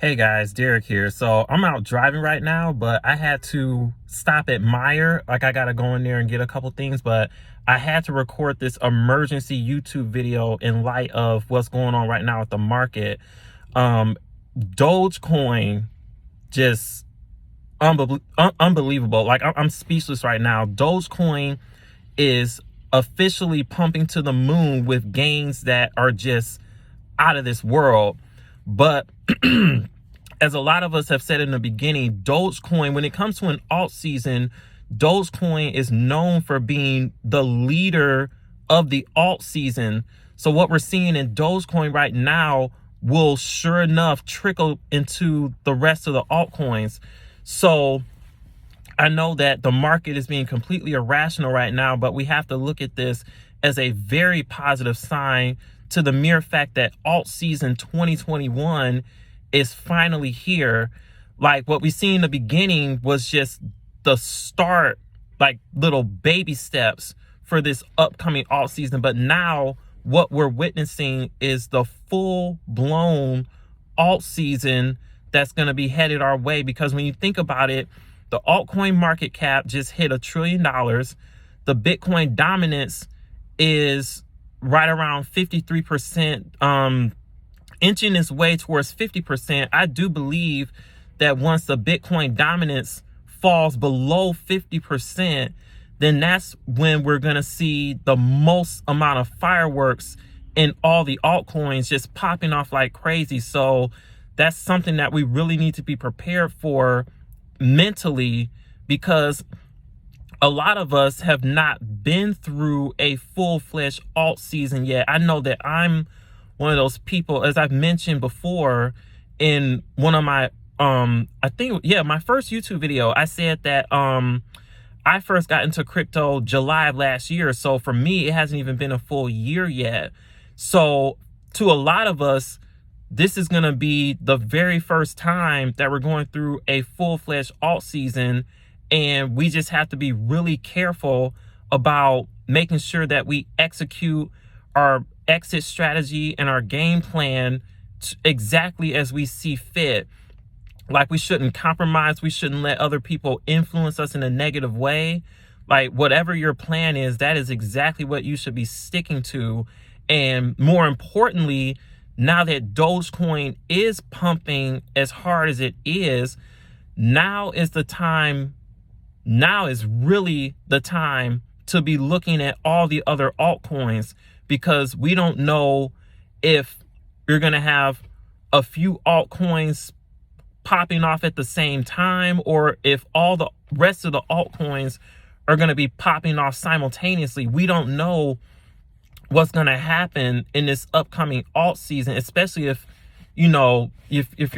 Hey guys, Derek here. So I'm out driving right now, but I had to stop at Meijer. Like I gotta go in there and get a couple things, but I had to record this emergency YouTube video in light of what's going on right now with the market. Dogecoin, just unbelievable. Like I'm speechless right now. Dogecoin is officially pumping to the moon with gains that are just out of this world. But as a lot of us have said in the beginning, Dogecoin, when it comes to an alt season, Dogecoin is known for being the leader of the alt season. So what we're seeing in Dogecoin right now will sure enough trickle into the rest of the altcoins. So I know that the market is being completely irrational right now, but we have to look at this as a very positive sign to the mere fact that alt season 2021 is finally here. Like what we see in the beginning was just the start, like little baby steps for this upcoming alt season. But now what we're witnessing is the full blown alt season that's going to be headed our way. Because when you think about it, the altcoin market cap just hit $1 trillion. The Bitcoin dominance is right around 53%, inching its way towards 50%. I do believe that once the Bitcoin dominance falls below 50%, then that's when we're going to see the most amount of fireworks in all the altcoins just popping off like crazy. So that's something that we really need to be prepared for mentally, because a lot of us have not been through a full-fledged alt season yet. I know that I'm one of those people, as I've mentioned before in one of my my first YouTube video. I said that I first got into crypto July of last year. So for me, it hasn't even been a full year yet. So to a lot of us, this is going to be the very first time that we're going through a full-fledged alt season. And we just have to be really careful about making sure that we execute our exit strategy and our game plan exactly as we see fit. Like, we shouldn't compromise. We shouldn't let other people influence us in a negative way. Like, whatever your plan is, that is exactly what you should be sticking to. And more importantly, now that Dogecoin is pumping as hard as it is, now is really the time to be looking at all the other altcoins, because we don't know if you're going to have a few altcoins popping off at the same time, or if all the rest of the altcoins are going to be popping off simultaneously. We don't know what's going to happen in this upcoming alt season, especially if you're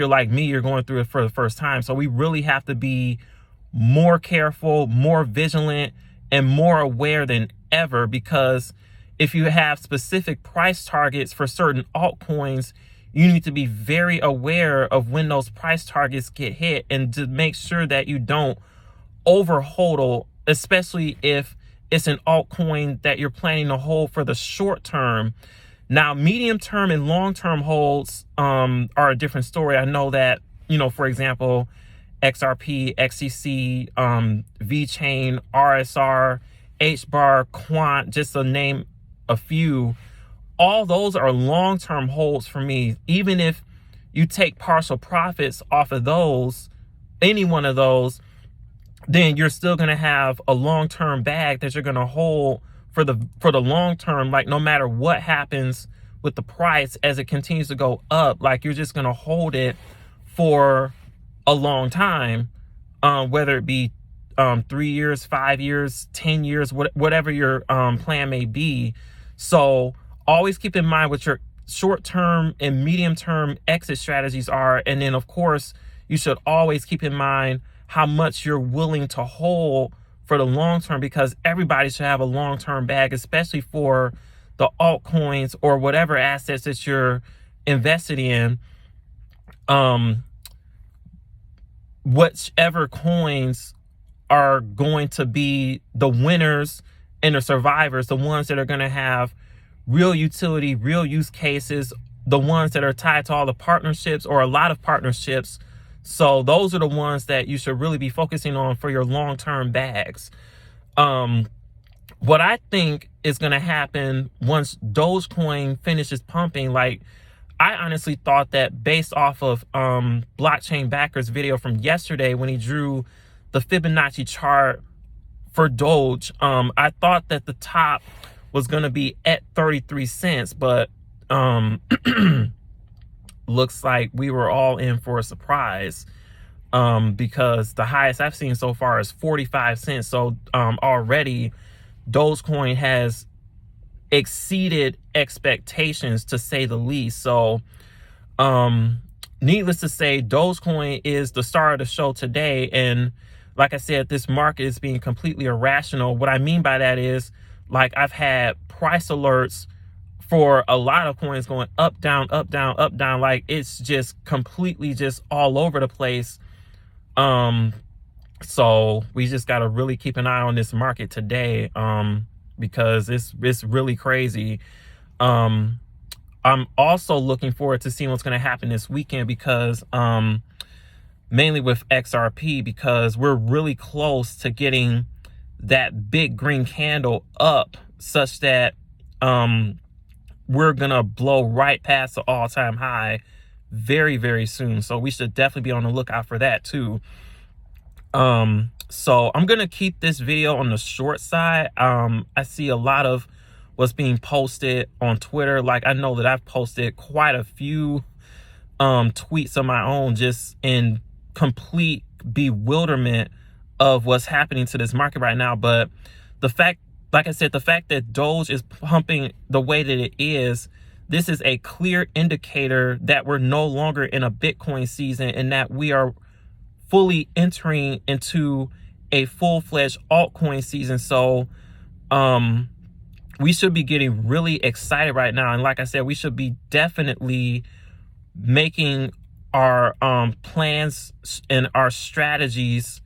like me, you're going through it for the first time. So we really have to be more careful, more vigilant, and more aware than ever, because if you have specific price targets for certain altcoins, you need to be very aware of when those price targets get hit, and to make sure that you don't overhodl, especially if it's an altcoin that you're planning to hold for the short term. Now, medium term and long term holds are a different story. I know that, for example, XRP, XCC, VeChain, RSR, HBAR, Quant, just to name a few, all those are long-term holds for me. Even if you take partial profits off of those, any one of those, then you're still going to have a long-term bag that you're going to hold for the long term. Like, no matter what happens with the price as it continues to go up, like, you're just going to hold it for a long time, whether it be 3 years, 5 years, 10 years, whatever your plan may be. So always keep in mind what your short-term and medium-term exit strategies are. And then, of course, you should always keep in mind how much you're willing to hold for the long term, because everybody should have a long-term bag, especially for the altcoins or whatever assets that you're invested in. Whichever coins are going to be the winners and the survivors, the ones that are going to have real utility, real use cases the ones that are tied to all the partnerships or a lot of partnerships. So those are the ones that you should really be focusing on for your long-term bags. What I think is going to happen once Dogecoin finishes pumping, like, I honestly thought that based off of Blockchain Backer's video from yesterday when he drew the Fibonacci chart for Doge, I thought that the top was going to be at 33 cents, but looks like we were all in for a surprise, because the highest I've seen so far is 45 cents. So already Dogecoin has exceeded expectations, to say the least. So needless to say, Dogecoin is the star of the show today. And like I said, this market is being completely irrational. What I mean by that is, like, I've had price alerts for a lot of coins going up, down, up, down, up, down. Like, it's just completely just all over the place. So we just got to really keep an eye on this market today, because it's really crazy. I'm also looking forward to seeing what's going to happen this weekend, because mainly with XRP, because we're really close to getting that big green candle up, such that we're gonna blow right past the all-time high very, very soon. So we should definitely be on the lookout for that too. So I'm gonna keep this video on the short side. I see a lot of what's being posted on Twitter. Like, I know that I've posted quite a few tweets of my own, just in complete bewilderment of what's happening to this market right now. But the fact, like I said, the fact that Doge is pumping the way that it is, this is a clear indicator that we're no longer in a Bitcoin season, and that we are fully entering into a full-fledged altcoin season. So we should be getting really excited right now. And like I said, we should be definitely making our plans and our strategies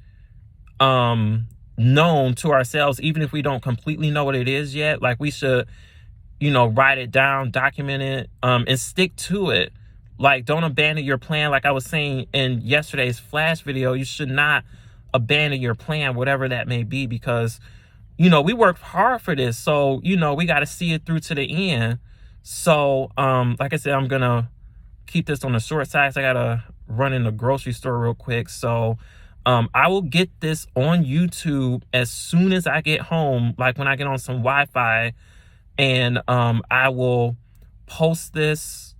known to ourselves, even if we don't completely know what it is yet. Like, we should, write it down, document it, and stick to it. Like, don't abandon your plan. Like I was saying in yesterday's flash video, you should not abandon your plan, whatever that may be, because we worked hard for this. So we got to see it through to the end. So like I said, I'm gonna keep this on the short side. So I gotta run in the grocery store real quick. So I will get this on YouTube as soon as I get home, like when I get on some Wi-Fi, and I will post this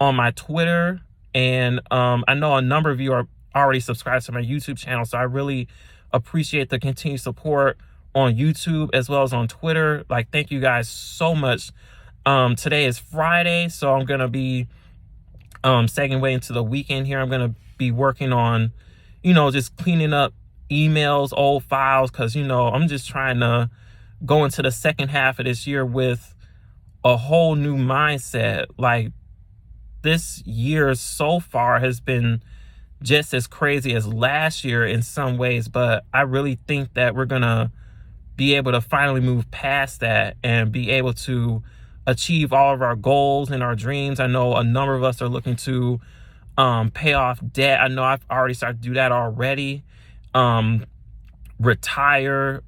on my Twitter. And I know a number of you are already subscribed to my YouTube channel, so I really appreciate the continued support on YouTube as well as on Twitter. Like, thank you guys so much. Today is Friday, so I'm gonna be segueing into the weekend here. I'm gonna be working on just cleaning up emails, old files, because I'm just trying to go into the second half of this year with a whole new mindset. Like, this year so far has been just as crazy as last year in some ways, but I really think that we're gonna be able to finally move past that and be able to achieve all of our goals and our dreams. I know a number of us are looking to pay off debt. I know I've already started to do that already. Retire,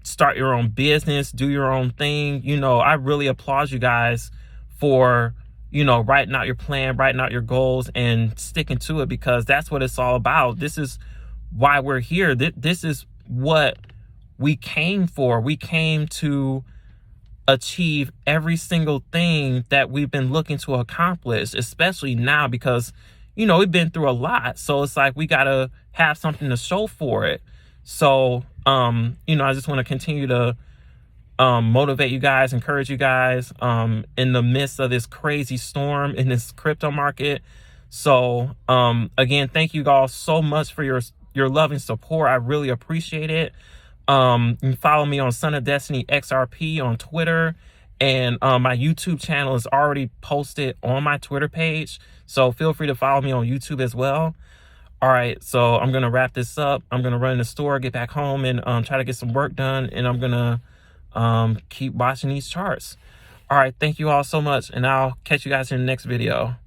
start your own business, do your own thing. I really applaud you guys for writing out your plan, writing out your goals, and sticking to it, because that's what it's all about. This is why we're here. This is what we came for. We came to achieve every single thing that we've been looking to accomplish, especially now, because we've been through a lot. So it's like we gotta have something to show for it. So I just want to continue to motivate you guys, encourage you guys in the midst of this crazy storm in this crypto market. So again, thank you all so much for your love and support. I really appreciate it. You can follow me on SonofDestinyXRP on Twitter, and my YouTube channel is already posted on my Twitter page, so feel free to follow me on YouTube as well. All right, so I'm gonna wrap this up. I'm gonna run in the store, get back home, and try to get some work done, and I'm gonna keep watching these charts. All right, thank you all so much, and I'll catch you guys in the next video.